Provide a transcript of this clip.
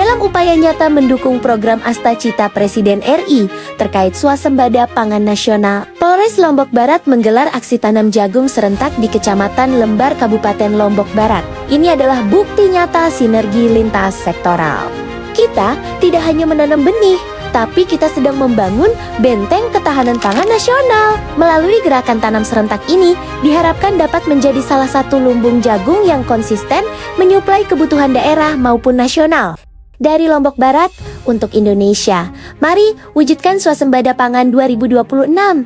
Dalam upaya nyata mendukung program Astacita Presiden RI terkait swasembada pangan nasional, Polres Lombok Barat menggelar aksi tanam jagung serentak di Kecamatan Lembar, Kabupaten Lombok Barat. Ini adalah bukti nyata sinergi lintas sektoral. Kita tidak hanya menanam benih, tapi kita sedang membangun benteng ketahanan pangan nasional. Melalui gerakan tanam serentak ini, diharapkan dapat menjadi salah satu lumbung jagung yang konsisten menyuplai kebutuhan daerah maupun nasional. Dari Lombok Barat, untuk Indonesia, mari wujudkan swasembada pangan 2026.